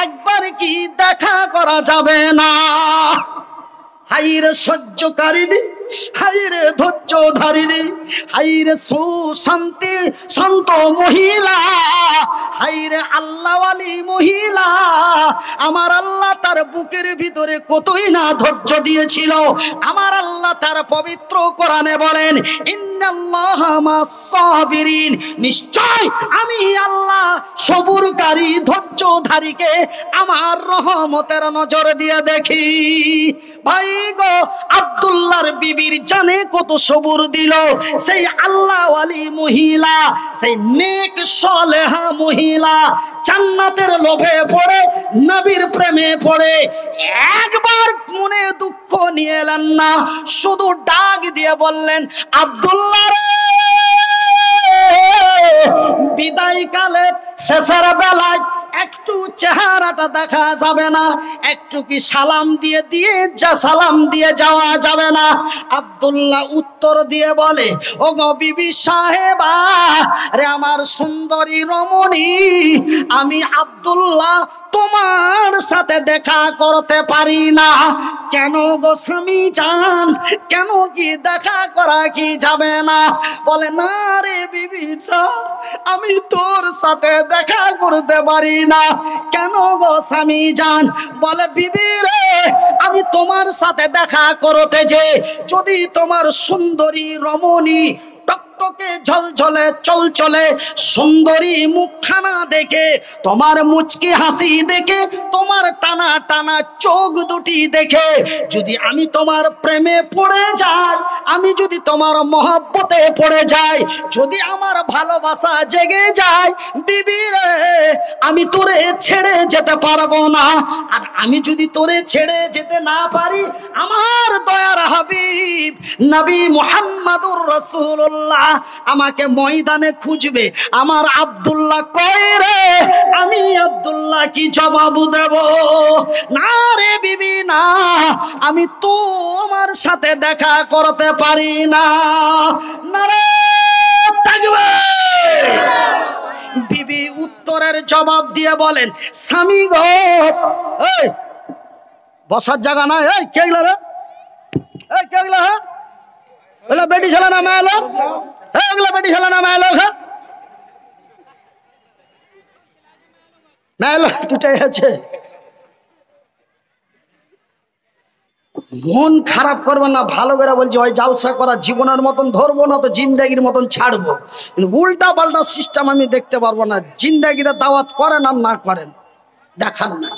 একবার কি দেখা করা যাবে না? হাইরে সহ্যকারিণী, হাইরে ধৈর্য ধারিণী, হাইরে সুশান্তি শান্ত মহিলা, হাইরে আল্লাহওয়ালি মহিলা। আমার আল্লাহ তার বুকের ভিতরে কতই না ধৈর্য দিয়েছিল। আমার আল্লাহ তার পবিত্র কোরআনে বলেন, ইন্নাল্লাহা মাস সাবিরিন, নিশ্চয় আমি আল্লাহ সবুরকারী ধৈর্যধারীকে আমার রহমতের নজর দিয়ে দেখি। ভাই গো, আব্দুল্লাহর বিবির জানে কত সবুর দিল সেই আল্লাহওয়ালি মহিলা, সেই নেক সালেহা মহিলা। জান্নাতের লোভে পড়ে, নবীর প্রেমে পড়ে একবার মনে দুঃখ নিয়ে এলেন না, শুধু ডাক দিয়ে বললেন, আব্দুল্লাহ রে, বিদায় কালে শেষের বেলায় একটু চেহারাটা দেখা যাবে না? একটু কি সালাম দিয়ে সালাম দিয়ে যাওয়া যাবে না? আব্দুল্লাহ উত্তর দিয়ে বলে, ও গো বিবি সাহেবা রে, আমার সুন্দরী রমণী, আমি আব্দুল্লাহ তোমার সাথে দেখা করতে পারি না। কেন গো স্বামী জান, কেন কি দেখা করা কি যাবে না? বলে, না রে বিবি, না, আমি তোর সাথে দেখা করতে পারি না। কেন গো স্বামী জান? বলে, বিবি রে, আমি তোমার সাথে দেখা করতে যে যদি তোমার সুন্দরী রমণী টকটকে ঝলঝলে চলচলে সুন্দরী মুখখানা দেখে, তোমার মুচকি হাসি দেখে, তোমার টানা টানা চোখ দুটি দেখে যদি আমি তোমার প্রেমে পড়ে যাই, আমি যদি তোমার মহব্বতে পড়ে যাই, যদি আমার ভালোবাসা জেগে যায়, বিবি রে, আমি তোরে ছেড়ে যেতে পারবো না। আর আমি যদি তোরে ছেড়ে যেতে না পারি, আমার দয়ার হাবিব নবী মুহাম্মাদুর রাসূলুল্লাহ আমাকে ময়দানে খুঁজবে, আমার আব্দুল্লাহ কই রে, আমি আব্দুল্লাহ কি জবাব দেব? না রে বিবি, না, আমি তোমার সাথে দেখা করতে পারি না। নারে তাকবীর! বিবি উত্তরের জবাব দিয়ে বলেন, স্বামী গো, এই বসার জায়গা নাই, এই কে গেল রে, এই কে গেল? হ্যাঁ, ওগুলা বেটি ছেলে না মেয়ে লোক? হ্যাঁ, ওগুলা বেটি ছেলে না মেয়ে লোক? হ্যাঁ, মেয়ে লোক দুটাই আছে। মন খারাপ করবেন না, ভালো করে বলছি, ওই জালসা করা জীবনের মতন ধরবো না তো জিন্দাগির মতন ছাড়বো। কিন্তু উল্টা পাল্টা সিস্টেম আমি দেখতে পারবো না। জিন্দাগিরা দাওয়াত করেন আর না করেন, দেখান না।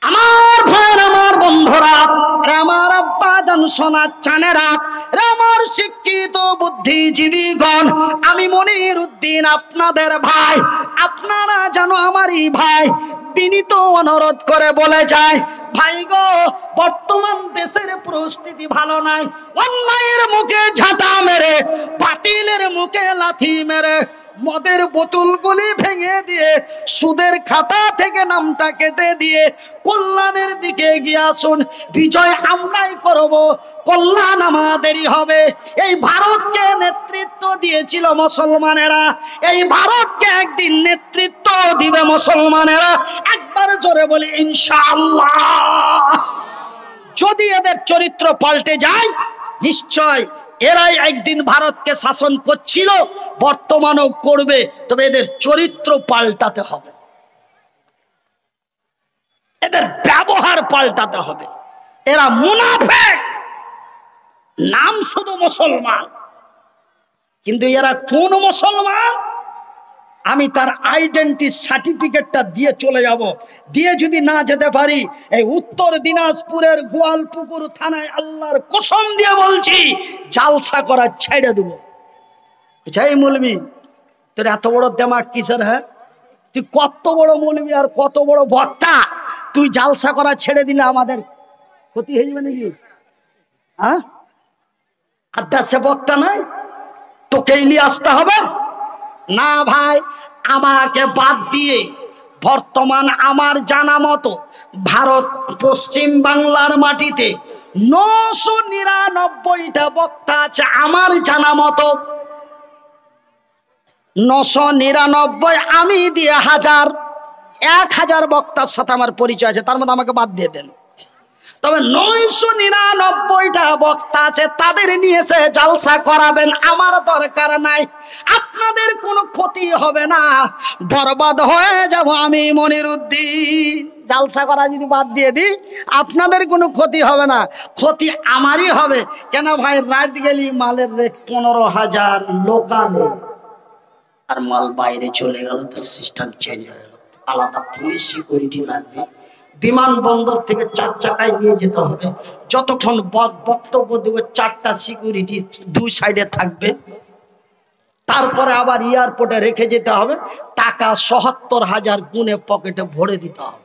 আমার ভাইয়ের, আমার বন্ধুরা, আমার আব্বা জান, সোনা চানেরা, আমার শিক্ষিত বুদ্ধিজীবীগণ, আমি মনির উদ্দিন আপনাদের ভাই, আপনারা যেন আমারই ভাই, বিনীত অনুরোধ করে বলে যায়, ভাই গো, বর্তমান দেশের পরিস্থিতি ভালো নাই। অন্যায়ের মুখে ঝাঁটা মেরে, বাতিলের মুখে লাথি মেরে, মদের বোতলগুলি ভেঙে দিয়ে, সুদের খাতা থেকে নামটা কেটে দিয়ে কল্যাণের দিকে এগিয়ে আসুন। বিজয় আমরাই করব, কল্যাণ আমাদেরই হবে। এই ভারতকে নেতৃত্ব দিয়েছিল মুসলমানেরা, এই ভারতকে একদিন নেতৃত্ব দিবে মুসলমানেরা। একবার জোরে বলি ইনশাআল্লাহ। যদি এদের চরিত্র পাল্টে যায়, নিশ্চয় এরাই একদিন ভারতকে শাসন করছিল, বর্তমানেও করবে, তবে এদের চরিত্র পাল্টাতে হবে, এদের ব্যবহার পাল্টাতে হবে। এরা মুনাফিক, নাম শুধু মুসলমান, কিন্তু এরা কোন মুসলমান? আমি তার আইডেন্টি সার্টিফিকেটটা দিয়ে চলে যাব। দিয়ে যদি না যেতে পারি, এই উত্তর দিনাজপুরের গোয়ালপুকুর থানায় আল্লাহর কসম দিয়ে বলছি, জালসা করা ছেড়ে দেব। এই মৌলবি, তোর এত বড় দেমাগ কিসের? হ্যাঁ, তুই কত বড় মৌলবি আর কত বড় বক্তা, তুই জালসা করা ছেড়ে দিলে আমাদের ক্ষতি হয়ে যাবে নাকি? হ্যাঁ, আড্ডা সে বক্তা নাই, তোকেই নিয়ে আসতে হবে না ভাই। আমাকে বাদ দিয়ে বর্তমান আমার জানা মতো ভারত পশ্চিম বাংলার মাটিতে 999টা বক্তা আছে আমার জানা মতো। 999 আমি দিয়ে 1000, 1000 বক্তার সাথে আমার পরিচয় আছে, তার মধ্যে আমাকে বাদ দিয়ে দেন। তবে 999টা বক্তা আছে, তাদের নিয়ে এসে জালসা করাবেন, আমার দরকার নাই। আপনাদের কোনো ক্ষতি হবে না, বরবাদ হয়ে যাব আমি মনিরুদ্দিন। জালসা করা যদি বাদ দিয়ে দিই আপনাদের কোনো ক্ষতি হবে না, ক্ষতি আমারই হবে। কেন ভাই, রাত গেলি মালের রেট 15,000 লোকালে, আর মাল বাইরে চলে গেল, তার সিস্টেম চেঞ্জ হয়ে গেল, আলাদা পুলিশ সিকিউরিটি লাগবে। বিমানবন্দর থেকে 4 চাকায় নিয়ে যেতে হবে, যতক্ষণ বক্তব্য দেবো 4টা সিকিউরিটি 2 সাইডে থাকবে। তারপরে আবার এয়ারপোর্টে রেখে যেতে হবে, টাকা ৭৭,০০০ গুনে পকেটে ভরে দিতে হবে।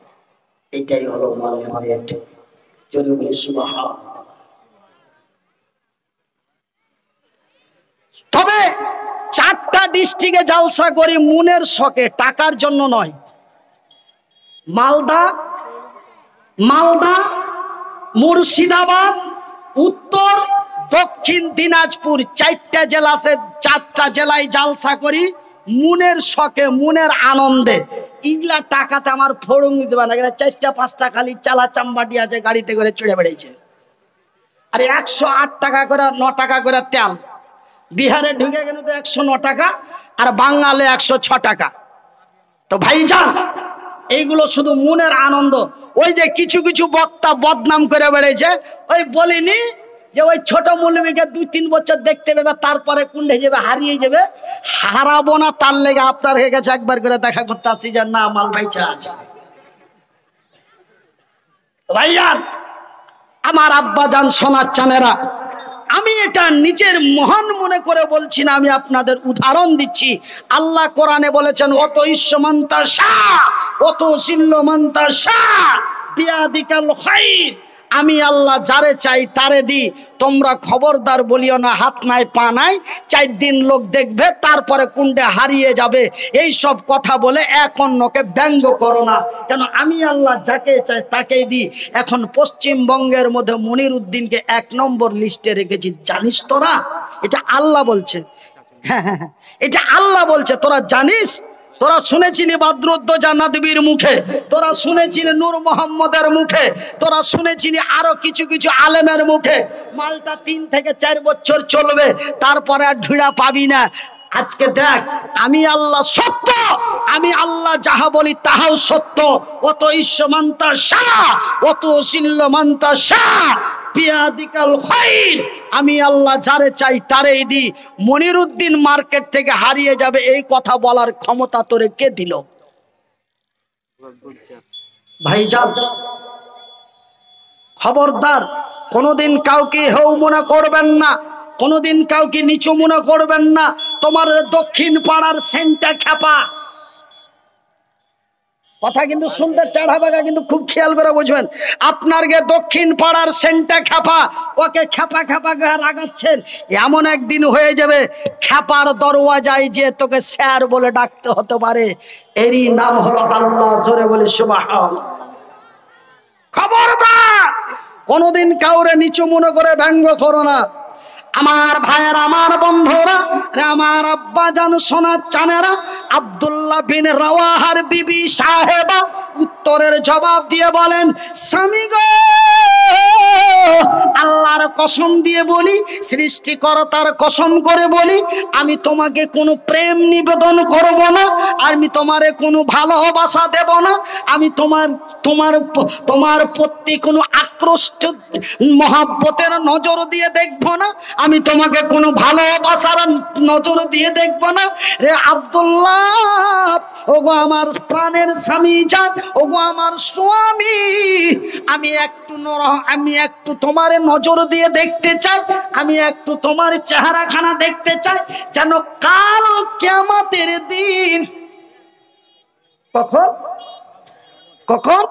এটাই হলো মালের রেট। জোরে বলি সুবহানাল্লাহ। তবে 4টা ডিস্ট্রিক্টে জালসা করি মনের শখে, টাকার জন্য নয়। মালদা, মুর্শিদাবাদ, উত্তর, দক্ষিণ দিনাজপুর, 4টা জেলা আছে। 4টা জেলায় জালসা করি মনের শখে, মনের আনন্দে। ইগলা টাকাতে আমার ফড়ং দিতে পারে না, 4টা 5টা খালি চালা চাম্বাটি আছে, গাড়িতে করে চড়ে বেড়েছে। আরে 108 টাকা করে, 9 টাকা করে তেল। বিহারে ঢুকে গেল তো 109 টাকা, আর বাঙালে 106 টাকা। তো ভাইজান, এইগুলো শুধু মনের আনন্দ। ওই যে কিছু কিছু বক্তা বদনাম করে বেড়েছে, ওই বলিনি যে ওই ছোট মৌলবীকে 2-3 বছর দেখতে পাবে, তারপরে কুন্ডে যাবে, হারিয়ে যাবে। হারাবো না, তার লেগে আপনার হয়ে গেছে একবার করে দেখা করতে আসছি যে না মাল ভাইচা আছে। ভাইজান, আমার আব্বা জান, সোনার চানেরা, আমি এটা নিজের মহান মনে করে বলছি না, আমি আপনাদের উদাহরণ দিচ্ছি। আল্লাহ কোরআনে বলেছেন, অত ইশ্বমন্তা শাহ, অত সিল্লমন্তা শাহ বিয়াদিকাল খাইর। আমি আল্লাহ যারে চাই তারে দি। তোমরা খবরদার বলিও না হাত নাই পা নাই, 4 দিন লোক দেখবে তারপরে কুন্ডে হারিয়ে যাবে। এই সব কথা বলে এক অন্যকে ব্যঙ্গ করো না, কেন আমি আল্লাহ যাকে চাই তাকেই দিই। এখন পশ্চিমবঙ্গের মধ্যে মনিরুদ্দিনকে 1 নম্বর লিস্টে রেখেছি, জানিস তোরা? এটা আল্লাহ বলছে। হ্যাঁ, এটা আল্লাহ বলছে, তোরা জানিস? তোরা শুনেছিলি বদরুদ্দোজা নদীর মুখে, তোরা শুনেছিলি নূর মোহাম্মদের মুখে, তোরা শুনেছিলি আরো কিছু কিছু আলেমের মুখে। মালটা 3 থেকে 4 বছর চলবে, তারপরে আর ঢুড়া পাবি না। আজকে দেখ, আমি আল্লাহ সত্য, আমি আল্লাহ যাহা বলি তাহাও সত্য। অত ঈশ্বমান্তা শাহ, অত শিল্লমান্তা শাহ বিয়াদিকাল খাইর। আমি আল্লাহ যারে চাই তারেই দিই। মনিরুদ্দিন মার্কেট থেকে হারিয়ে যাবে, এই কথা বলার ক্ষমতা তোরে কে দিল? ভাইজান, খবরদার, কোনোদিন কাউকে হেউ মনে করবেন না, কোনোদিন কাউকে নিচু মনে করবেন না। তোমার দক্ষিণ পাড়ার সেন্টা খ্যাপা, কথা কিন্তু শুনতে টেढ़া বাগা, কিন্তু খুব খেয়াল করে বুঝবেন। আপনার গে দক্ষিণ পাড়ার সেন্টা খ্যাপা, ওকে খ্যাপা খ্যাপা করে রাগাচ্ছেন। এমন একদিন হয়ে যাবে খ্যাপার দরওয়াজায় যে তোকে স্যার বলে ডাকতে হতে পারে। এরই নাম হলো আল্লাহ। জোরে বলি সুবহানাল্লাহ। খবরদার, কোনোদিন কাউরে নিচু মনে করে ব্যঙ্গ করো না। আমার ভাইয়ের, আমার বন্ধুরা, আমার আব্বা জান, সোনার চানেরা, আব্দুল্লাহ বিন রাওয়াহার বিবি সাহেবা উত্তরের জবাব দিয়ে বলেন, স্বামী গো, আল্লাহর কসম দিয়ে বলি, সৃষ্টিকর্তার কসম করে বলি, আমি তোমাকে কোনো প্রেম নিবেদন করব না, আমি তোমারে কোনো ভালোবাসা দেব না, আমি তোমার প্রতি কোনো আকৃষ্ট মহাব্বতের নজর দিয়ে দেখব না, আমি তোমাকে কোনো ভালোবাসার নজর দিয়ে দেখব না। রে আব্দুল্লাহ, ওগো আমার প্রাণের স্বামী জান, ওগো আমার স্বামী, আমি একটু তোমার নজর দিয়ে দেখতে চাই, আমি একটু তোমার চেহারাখানা দেখতে চাই, যেন কাল কিয়ামতের দিন। কখন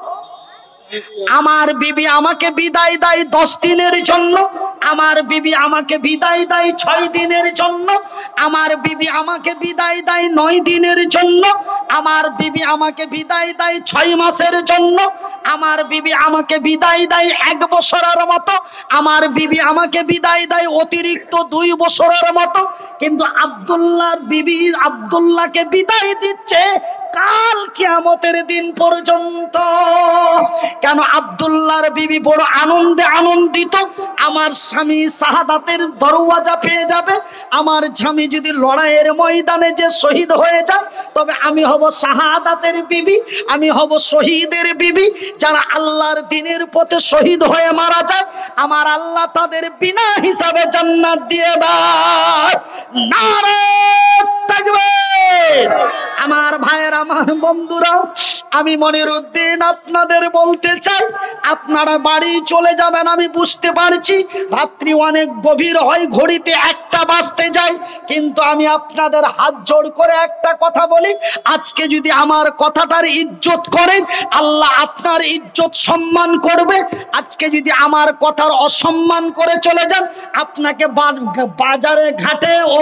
আমার বিবি আমাকে বিদায় দেয় 10 দিনের জন্য, আমার বিবি আমাকে বিদায় দেয় 6 দিনের জন্য, আমার বিবি আমাকে বিদায় দেয় 9 দিনের জন্য, আমার বিবি আমাকে বিদায় দেয় 6 মাসের জন্য, আমার বিবি আমাকে বিদায় দেয় 1 বছরের মতো, আমার বিবি আমাকে বিদায় দেয় অতিরিক্ত 2 বছরের মতো। কিন্তু আব্দুল্লাহর বিবি আব্দুল্লাহকে বিদায় দিচ্ছে কাল কিয়ামতের দিন পর্যন্ত। কেন? আব্দুল্লাহর বিবি বড় আনন্দে আনন্দিত, আমার স্বামী শাহাদাতের দরওয়াজা পেয়ে যাবে। আমার স্বামী যদি লড়াইয়ের ময়দানে যে শহীদ হয়ে যায়, তবে আমি হব শাহাদাতের বিবি, আমি হব শহীদের বিবি। যারা আল্লাহর দ্বীনের পথে শহীদ হয়ে মারা যায়, আমার আল্লাহ তাদের বিনা হিসাবে জান্নাত দিয়ে দেয়। নারে তাকবীর! আমার ভাইয়ের, আমার বন্ধুরা, আমি মনিরউদ্দিন আপনাদের বলতে চাই, আপনারা বাড়ি চলে যাবেন আমি বুঝতে পারছি, রাত্রি অনেক গভীর হয়, ঘড়িতে 1টা বাজতে যায়, কিন্তু আমি আপনাদের হাত জোড় করে একটা কথা বলি, আজকে যদি আমার কথাটার ইজ্জত করেন, আল্লাহ আপনার ইজ্জত সম্মান করবে। আজকে যদি আমার কথার অসম্মান করে চলে যান, আপনাকে বাজারে ঘাটে ও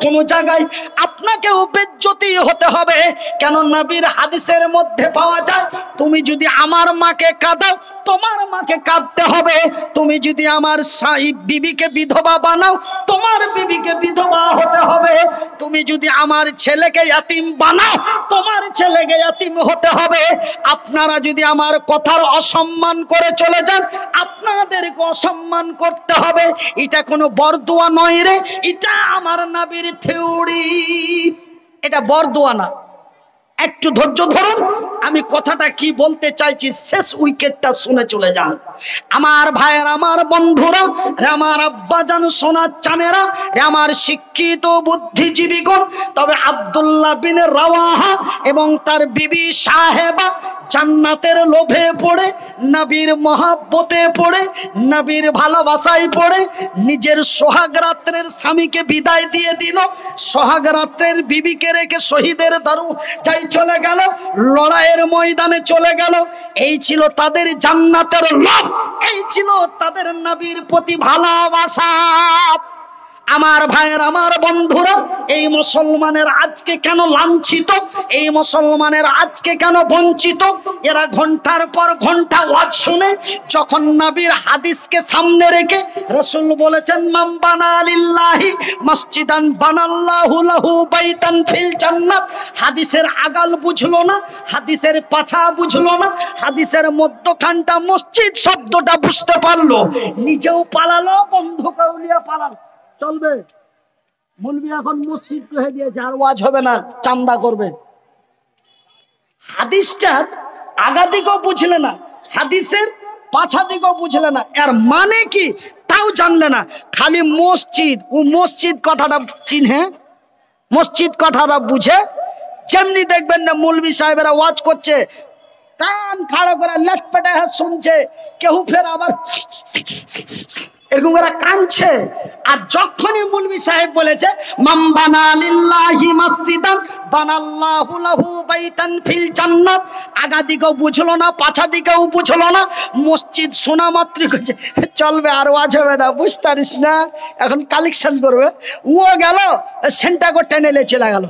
কোন জায়গায় আপনাকেও বেজ্জতি হতে হবে। কেন? নবীর হাদিসের মধ্যে পাওয়া যায়, তুমি যদি আমার মাকে কাঁদাও, তোমার মাকে কাঁদতে হবে। তুমি যদি আমার বিবিকে বিধবা বানাও, তোমার বিবিকে বিধবা হতে হবে। তুমি যদি আমার ছেলেকে ইয়াতিম বানাও, তোমার ছেলেকে ইয়াতিম হতে হবে। আপনারা যদি আমার কথার অসম্মান করে চলে যান, আপনাদেরকে অসম্মান করতে হবে। এটা কোনো বরদোয়া নয় রে, এটা আমার নবীর থিওরি, এটা বরদোয়া না। একটু ধৈর্য ধরুন, আমি কথাটা কি বলতে চাইছি শেষ উইকেটটা শুনে চলে যান। আমার ভাইয়ের, আমার বন্ধুরা, আমার আব্বাজান, সোনার চানেরা, আমার শিক্ষিত বুদ্ধিজীবীগণ, তবে আব্দুল্লাহ বিন রাওয়াহা এবং তার বিবি সাহেবা জান্নাতের লোভে পড়ে, নবীর মহাব্বতে পড়ে, নবীর ভালোবাসায় পড়ে নিজের সোহাগ রাত্রের স্বামীকে বিদায় দিয়ে দিল, সোহাগ রাত্রের বিবিকে রেখে শহীদের দারু চাই চলে গেল, লড়াইয়ের ময়দানে চলে গেল। এই ছিল তাদের জান্নাতের লোভ, এই ছিল তাদের নবীর প্রতি ভালোবাসা। আমার ভাইয়ের, আমার বন্ধুরা, এই মুসলমানের আজকে কেন লাঞ্ছিত, এই মুসলমানের আজকে কেন বঞ্চিত? এরা ঘন্টার পর ঘন্টা ওয়াজ শুনে, যখন নবীর হাদিসকে সামনে রেখে রাসূল বলেছেন, মান বানা লিল্লাহি মসজিদান বানাল্লাহু লাহু বাইতান ফিল জান্নাত, হাদিসের আগাল বুঝলো না, হাদিসের পাছা বুঝলো না, হাদিসের মধ্যখানটা মসজিদ শব্দটা বুঝতে পারলো, নিজেও পালালো, বন্ধু কাউলিয়া পালালো। চলবে? মুলবি এখন মসজিদ কহে দিয়েছে, আর ওয়াজ হবে না, চান্দা করবে। হাদিসটার আগা দিকেও বুঝলে না, হাদিসের পাছা দিকেও বুঝলে না, এর মানে কি তাও জানলে না, খালি মসজিদ ও মসজিদ কথাটা চিনে, মসজিদ কথাটা বুঝে। যেমনি দেখবেন না মুলবি সাহেবেরা ওয়াজ করছে, কান খাড়া করে লেটপেটে শুনছে, কেউ ফের আবার এরকম ওরা কাঁদছে। আর যখনই মুলবি সাহেব বলেছে, মান বানা লিল্লাহি মসজিদান বানাল্লাহু লাহু বাইতান ফিল জান্নাত, আগা দিকেও বুঝলো না, পাছা দিকেও বুঝলো না, মসজিদ শোনা মাত্রই কইছে চলবে, আর ওয়াজ হবে না, বুঝতে পারিস না, এখন কালেকশন করবে। ও গেল, সেন্টাগো টেনে চলে গেল।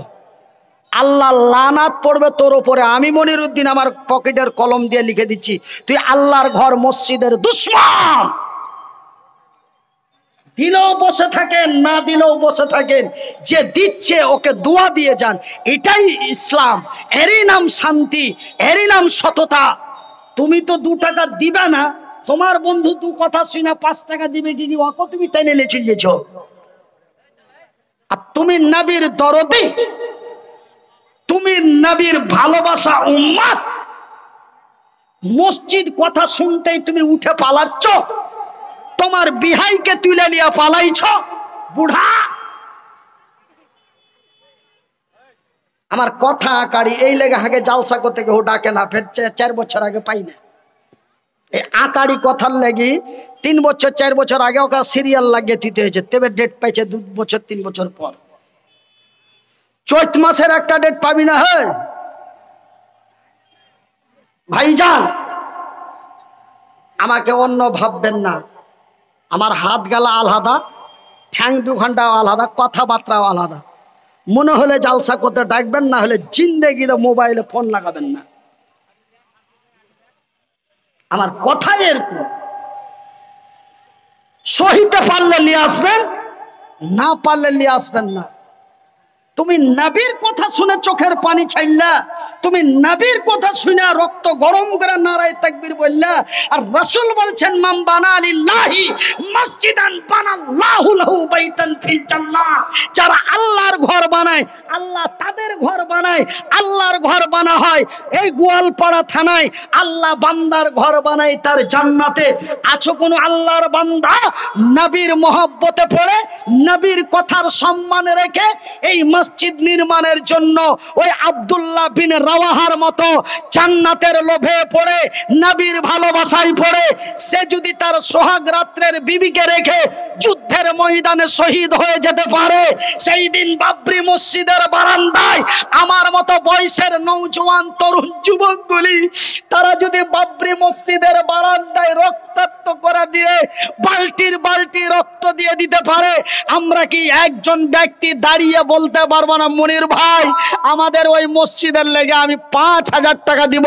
আল্লাহ লানাত পড়বে তোর ওপরে। আমি মনিরউদ্দিন আমার পকেটের কলম দিয়ে লিখে দিচ্ছি, তুই আল্লাহর ঘর মসজিদের দুশমন। দিলেও বসে থাকেন, না দিলেও বসে থাকেন, যে দিচ্ছে ওকে দোয়া দিয়ে যান, এটাই ইসলাম, এরই নাম শান্তি, এরই নাম সততা। তুমি তো 2 টাকা দিবে না, তোমার বন্ধু 2 কথা শুনে 5 টাকা দিবে কি ওকে তুমি টেনে লে চলিয়েছ। আর তুমি নবীর দরদি, তুমি নবীর ভালোবাসা উম্মত, মসজিদ কথা শুনতেই তুমি উঠে পালাচ্ছ, তোমার বিহাইকে তুলে লিয়া পালাইছ। বুড়া আমার কথা আকারি, এই লেগে আগে জালসা করতে কেউ ডাকে না, ফের 4 বছর আগে পাই না। এই আকারি কথার লেগে 3 বছর 4 বছর আগে ওকে সিরিয়াল লাগিয়ে দিতে হয়েছে, তবে ডেট পাইছে 2 বছর 3 বছর পর। চৈত মাসের একটা ডেট পাবি না। হে ভাইজান, আমাকে অন্য ভাববেন না, আমার হাত গালা আলাদা, ঠ্যাং 2 ঘন্টা আলাদা, কথাবার্তাও আলাদা। মনে হলে জালসা করতে ডাকবেন, না হলে জিন্দেগিতে মোবাইলে ফোন লাগাবেন না। আমার কথাই এরকম, সহিতে পারলে নিয়ে আসবেন, না পারলে নিয়ে আসবেন না। তো তুমি নবীর কথা শুনে চোখের পানি ছাইল্লা, তুমি নবীর কথা শুনে রক্ত গরম করে নারায়ে তাকবীর বললা। আর রাসূল বলছেন মান বানা লিল্লাহি মসজিদান বানাল্লাহু লাহু বাইতান ফিল জান্নাহ। যারা আল্লাহর ঘর বানায়, আল্লাহ তাদের ঘর বানায়, আল্লাহর ঘর বানা হয় এই গোয়ালপাড়া থানায়, আল্লাহ বান্দার ঘর বানায় তার জান্নাতে। আছো কোন আল্লাহর বান্দা নবীর মহব্বতে পড়ে নবীর কথার সম্মান রেখে এই মসজিদ নির্মাণের জন্য ওই আব্দুল্লাহ বিন রাওয়াহার মতো জান্নাতের লোভে পড়ে নবীর ভালোবাসায় পড়ে সে যদি তার সোহাগ রাত্রের বিবিকে রেখে যুদ্ধের ময়দানে শহীদ হয়ে যেতে পারে, সেই দিন বাবরি মসজিদের বারান্দায় আমার মতো বয়সের নওজোয়ান তরুণ যুবকগুলি তারা যদি বাবরি মসজিদের বারান্দায় রক্তাক্ত করে দিয়ে বালতির বালতি রক্ত দিয়ে দিতে পারে, আমরা কি একজন ব্যক্তি দাঁড়িয়ে বলতে পারবো না মনির ভাই আমাদের ওই মসজিদের লেগে আমি 5,000 টাকা দিব,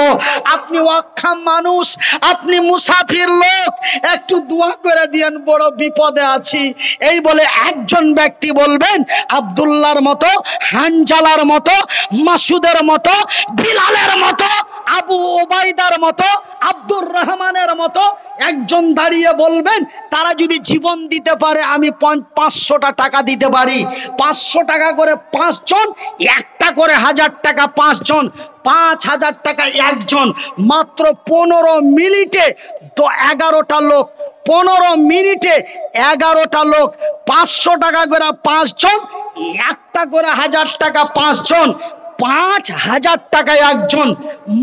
আপনি ওয়াক্কাম মানুষ, আপনি মুসাফির লোক, একটু দোয়া করে দিয়েন, বড় বিপদে আছি। এই বলে একজন ব্যক্তি বলবেন আব্দুল্লাহর মতো, হানজালার মতো, মাসুদের মতো, বিলালের মতো, আবু ওবাইদার মতো, আব্দুর রহমানের মতো একজন দাঁড়িয়ে বলবেন তারা যদি জীবন দিতে পারে আমি 500টা টাকা দিতে পারি। 500 টাকা করে 5 জন, 1টা করে 1000 টাকা 5 জন, 5,000 টাকা একজন। মাত্র 15 মিনিটে তো 11টা লোক, 15 মিনিটে 11টা লোক, 500 টাকা করে 5 জন, 1টা করে 1000 টাকা 5 জন, 5,000 টাকায় একজন।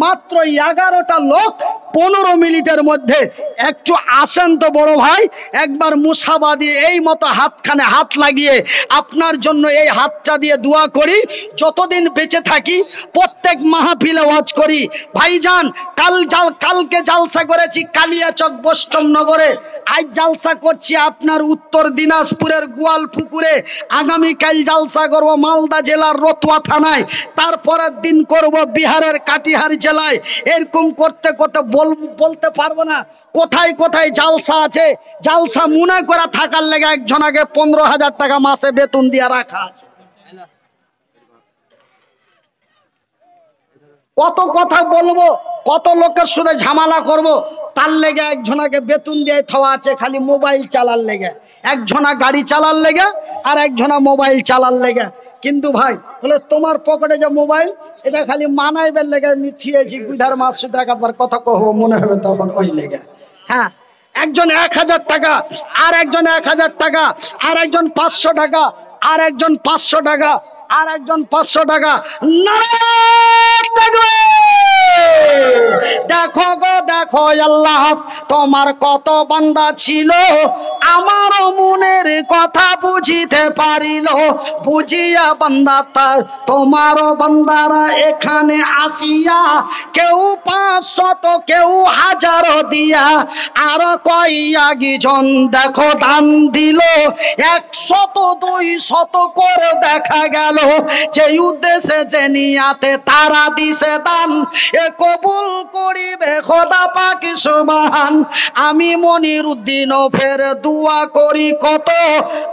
মাত্র 11টা লোক 15 মিনিটের মধ্যে। একটু আসেন তো বড় ভাই, একবার মুসাবা দিয়ে এই মতো হাতখানে হাত লাগিয়ে আপনার জন্য এই হাতটা দিয়ে দোয়া করি, যতদিন বেঁচে থাকি প্রত্যেক মাহফিলে ওয়াজ করি। ভাইজান কালকে জালসা করেছি কালিয়াচক বৈষ্ণবনগরে, আজ জালসা করছি আপনার উত্তর দিনাজপুরের গোয়ালপুকুরে, আগামীকাল জালসা করব মালদা জেলার রতুয়া থানায়, তারপরের দিন করব বিহারের কাটিহার জেলায়। এরকম করতে করতে বলতে পারবো না কোথায় কোথায় জালসা আছে। জালসা মনে করে থাকার লেগে একজনকে 15,000 টাকা মাসে বেতন দিয়ে রাখা আছে। কত কথা বলবো, কত লোকের সাথে ঝামেলা করব, তার লেগে একজনকে বেতন দিয়ে থাওয়া আছে খালি মোবাইল চালার লেগে, একজনা গাড়ি চালার লেগে আর একজনা মোবাইল চালার লেগে। কিন্তু ভাই বলে তোমার পকেটে যে মোবাইল এটা খালি মানাইবের লেগে মিঠিয়েছি, গুধার মাছ শুধু একবার কথা কহবো মনে হবে তখন ওই লেগে। হ্যাঁ, একজন 1000 টাকা, আর একজন 1000 টাকা, আর একজন 500 টাকা, আর একজন 500 টাকা, আর একজন 500 টাকা। দেখো গো দেখো আল্লাহ তোমার কত বান্দা ছিল, আমার মনের কথা বুঝিতে পারিল, বুঝিয়া বান্দা তার তোমার বান্দারা এখানে আসিয়া কেউ 500 কেউ 1000 দিয়া আর কয়েকজন দেখো দান দিল, 100 200 করে দেখা গেল। যে উদ্দেশ্যে যে নিয়াতে তারা দিছে দান, এ কবুল করিবে খোদা পাক সুবহান। আমি মনির উদ্দিন ফের দোয়া করি কত,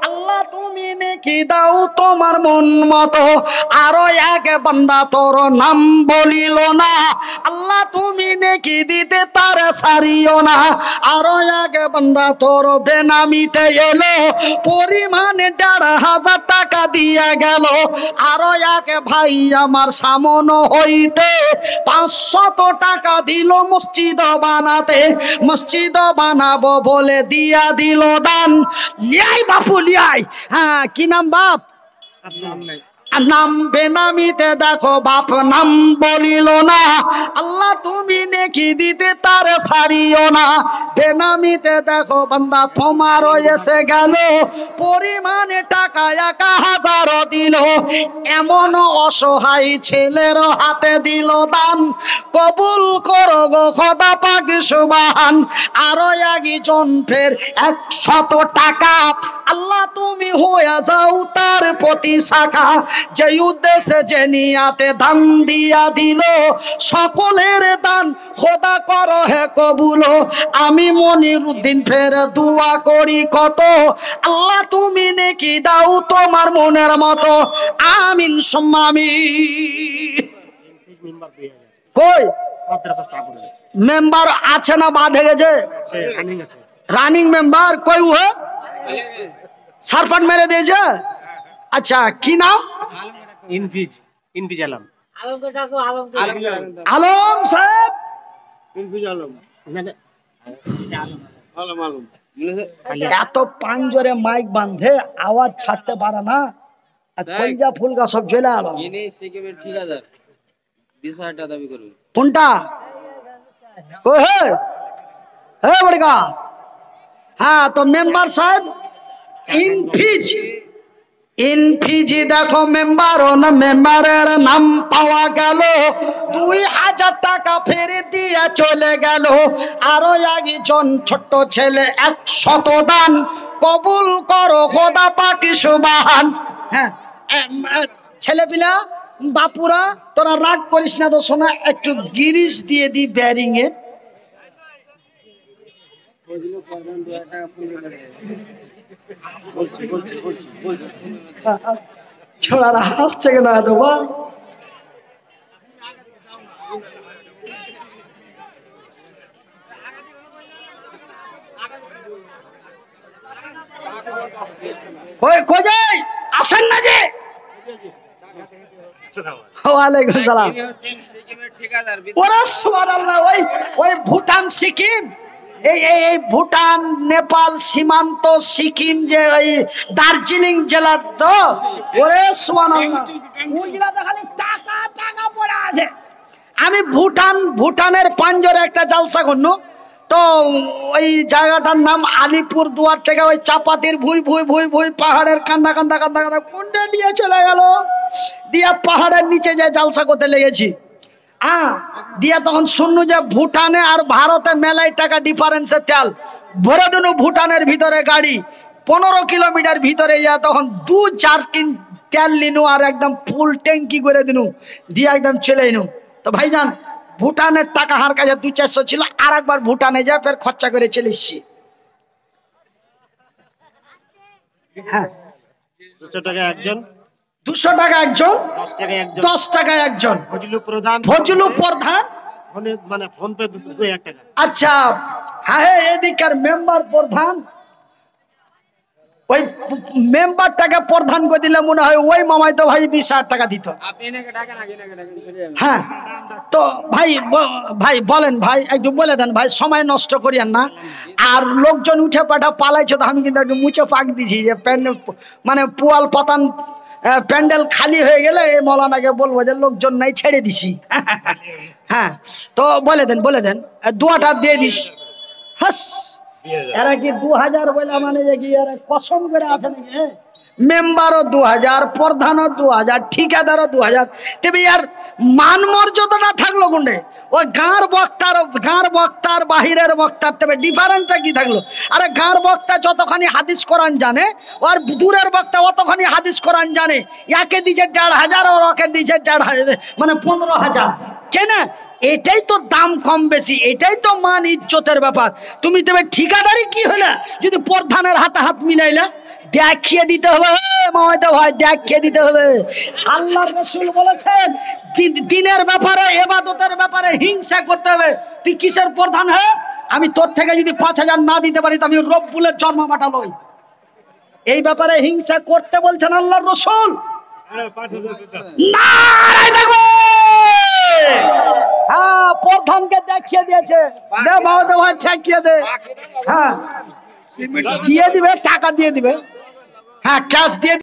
আল্লাহ তুমি নেকি দাও তোমার মন মতো। আরো এক বান্দা তোর নাম বলিল না, আল্লাহ তুমি নেকি দিতে তার ছাড়িও না। আরো এক বান্দা তোর বেনামিতে এলো, পরিমাণে 1,500 টাকা দিয়া গেল। আরো এক ভাই আমার সামনে হইতে 500 টাকা দিল মসজিদ বানাতে, মসজিদ বানাবো বলে দিয়া দিল দান। লিয়াই বাপু লিয়াই। হ্যাঁ, কি নাম বাপ? নাম বেনামিতে দেখো বাপ নাম বলিল না, আল্লাহ তুমি নেকি দিতে তার ছাড়িও না। বেনামিতে দেখো বান্দা তোমারও এসে গেল, পরিমাণে টাকা 1000 দিল। এমন অসহায় ছেলের হাতে দিল দান, কবুল করো গো খোদা পাক সুবহান। আরো একজন ফের 100 টাকা, আল্লাহ তুমি হয়ে যাও তার প্রতি শাখা। যে উদ্দেশ্যে যে নিয়াতে দান দিয়া দিল, সকলের দান খোদা করো হে কবুল, আমি মনিরুদ্দিন ফের দোয়া করি কত, আল্লাহ তুমি নেকি দাও তোমার মনের মতো, আমিন সুম্মা আমিন। কই মেম্বার আছে না বাঁধে গেছে? রানিং মেম্বার কই ও সারপাট মেরে দিয়েছে। আচ্ছা কি নাম? ইনফিজ আলম। আলম সাহেব, এত পাঁচজরে মাইক বাঁধে আওয়াজ ছাড়তে পারে না, আর কলজা ফুলকা সব জ্বলে আলো। কোনটা ও হে হে বড়িকা? হ্যাঁ তো মেম্বার সাহেব ইনফিজ দেখো মেম্বার, না মেম্বারের নাম পাওয়া গেল, 2000 টাকা ফেরত দিয়ে চলে গেল। আরো একজন ছোট্ট ছেলে 100 দান কবুল করো খোদা পাক সুবহান। হ্যাঁ ছেলে পিলা বাপুরা তোরা রাগ করিস না তো শোনা, একটু গিরিশ দিয়ে দি ব্যারিং এ। ছোড়ারা হাসছে কেন এত বা? কই যাই আসেন না যে? ওয়ালাইকুম সালাম। ওরে সুবহানাল্লাহ, ওই ভুটান সিকিম, এই ভুটান নেপাল সীমান্ত সিকিম যে ওই দার্জিলিং জেলা তো, ওরে সুবহানাল্লাহ ওইগুলাতে খালি টাকা টাকা পড়ে আছে। আমি ভুটানের পাঞ্জরে একটা জালসা করল, তো ওই জায়গাটার নাম আলিপুর দুয়ার থেকে ওই চাপাতির ভুই পাহাড়ের কান্দা কোনটা নিয়ে চলে গেল, দিয়ে পাহাড়ের নিচে যে জালসা করতে লেগেছি। দিয়ে তখন শুনলু যে ভুটানে আর ভারতে মেলাই টাকা ডিফারেন্সে তেল ভরে দিনু ভুটানের ভিতরে গাড়ি 15 কিলোমিটার ভিতরে যা, তখন 2-4 টিন তেল নিনু আর একদম ফুল ট্যাঙ্কি করে দিনু, দিয়ে একদম চলে এনু। তো ভাইজান ভুটানের টাকা হার কাছে 200-400 ছিল, আর একবার ভুটানে যা ফের খরচা করে চলে এসছি। হ্যাঁ 200 টাকা একজন, 200 টাকা একজন, 10 টাকা একজন। ফজলু প্রধান মানে ফোন পে 2000 টাকা। আচ্ছা হ্যাঁ এদিকার মেম্বার প্রধান, ওই মেম্বারটাকে প্রধান করে দিলে মনে হয় ওই মামাই তো ভাই 20,000 টাকা দিত। হ্যাঁ তো ভাই বলেন ভাই, একটু বলে দেন ভাই, সময় নষ্ট করিয়েন না। আর লোকজন উঠে পাঠা পালাইছে, তো আমি কিন্তু একটু মুছে পাক দিছি যে মানে পুয়াল পাতান প্যান্ডেল খালি হয়ে গেলে এই মৌলানাকে বলবো যে লোকজন নাই, ছেড়ে দিছি। হ্যাঁ তো বলে দেন দোয়াটা দিয়ে দিস। হাস এরা কি 2000 বলে মানে যে কি এরা কসম করে আছে নাকি? মেম্বারও 2000, প্রধানও 2000, ঠিকাদারও 2000। তবে আর মান মর্যাদাটা থাকলো কোনটা? ওই গাঁর বক্তার বাহিরের বক্তার তবে ডিফারেন্সটা কি থাকলো? আরে গাঁর বক্তা যতখানি হাদিস কোরআন জানে, আর দূরের বক্তা অতখানি হাদিস কোরআন জানে। একে দিছে 1500 আর ওকে দিছে 1500, মানে 15000। কেন? এটাই তো দাম কম বেশি, এটাই তো মান ইজ্জতের ব্যাপার। তুমি তবে ঠিকাদারি কি হলে যদি প্রধানের হাতে হাত মিলাইলে দেখিয়ে দিতে হবে, মামাইদা ভাই দেখিয়ে দিতে হবে। আল্লাহর রাসূল বলেছেন দিনের ব্যাপারে ইবাদতের ব্যাপারে হিংসা করতে হবে। তুই কিসের প্রধান হে? আমি তোর থেকে যদি 5000 না দিতে পারি তো আমি রব্বুলের জন্ম বাটালই। এই ব্যাপারে হিংসা করতে বলছেন আল্লাহর রাসূল। নারায়ে তাকবীর। হ্যাঁ প্রধানকে দেখিয়ে দিয়েছে, দে মামাইদা ভাই দেখিয়ে দে। হ্যাঁ দিয়ে দিবে, টাকা দিয়ে দিবে, হ্যাঁ ক্যাশ দিয়ে